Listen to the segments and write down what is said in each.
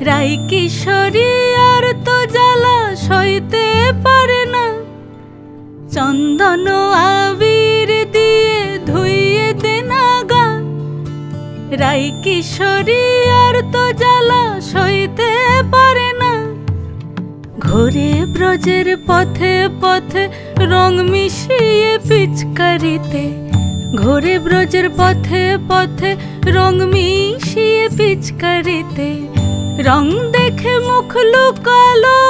রাই কিশোরী আর তো জ্বালা সইতে পারে না, চন্দন আবির দিয়ে ধুইয়ে দে না গা। রাই কিশোরী আর তো জ্বালা সইতে পারে না, ঘোরে ব্রজের পথে পথে রং মিশিয়ে পিচকারিতে, ঘোরে ব্রজের পথে পথে রং মিশিয়ে পিচকারিতে। রং দেখে মুখ লুকালো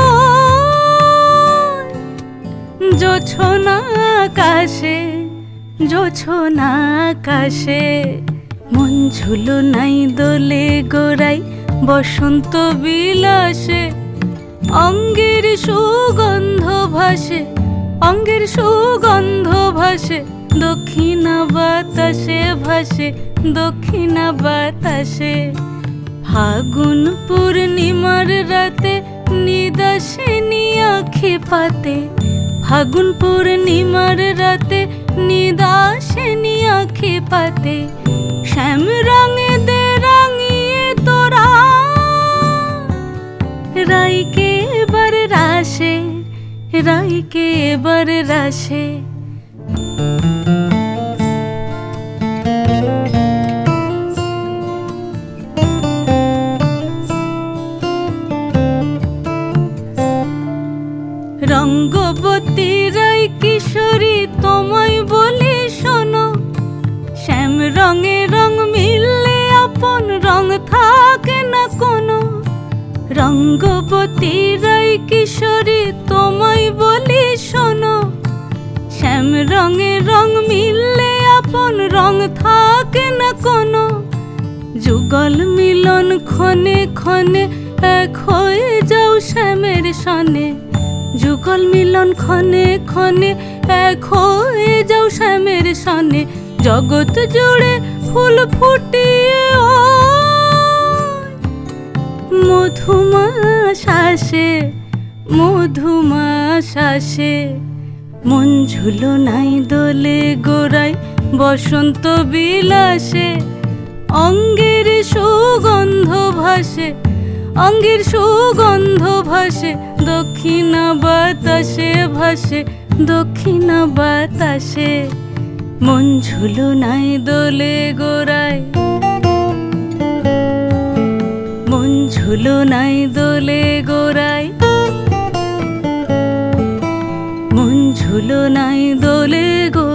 জোছনা আকাশে, জোছনা আকাশে। মন ঝুলো নাই দোলে গোড়াই বসন্ত বিলাসে, অঙ্গের সুগন্ধ ভাসে, অঙ্গের সুগন্ধ ভাসে, দক্ষিণা বাতাসে ভাসে, দক্ষিণা বাতাসে। ফাগুন পূর্ণিমার রাতে নিদাসিনী আঁখি পাতে, ফাগুন পূর্ণিমার রাতে নিদাসিনী আঁখি পাতে। শ্যাম রঙে দে রাঙিয়ে তোরা রাইকে এবার রাশে, রাইকে এবার রাশে। রঙ্গবতী রাই কিশোরী তোমায় বলি শোনো, শ্যাম রঙে রং মিললে আপন রং থাকে না কোনো। রঙ্গবতী রাই কিশোরী তোমায় বলি শোনো, শ্যাম রঙে রং মিললে আপন রং থাকে না কোনো। যুগল মিলন ক্ষণে ক্ষণে এক হয়ে যাও শ্যামের সনে, যুগল মিলন ক্ষণে ক্ষণে এক হয়ে যাও শ্যামের সনে। জগৎ জুড়ে ফুল ফুটিয়ে মধুমাশাসে, মধুমাশাসে। মন ঝুলো নাই দোলে গোড়াই বসন্ত বিলাসে, অঙ্গের সুগন্ধ ভাসে, অঙ্গের সুগন্ধ ভাসে, দক্ষিণা বাতাসে ভাসে, দক্ষিণা বাতাসে। মন ঝুলো নাই দোলে গোড়ায়, মন ঝুলো নাই দোলে গোড়ায়, মন ঝুলো নাই দোলে গোড়ায়।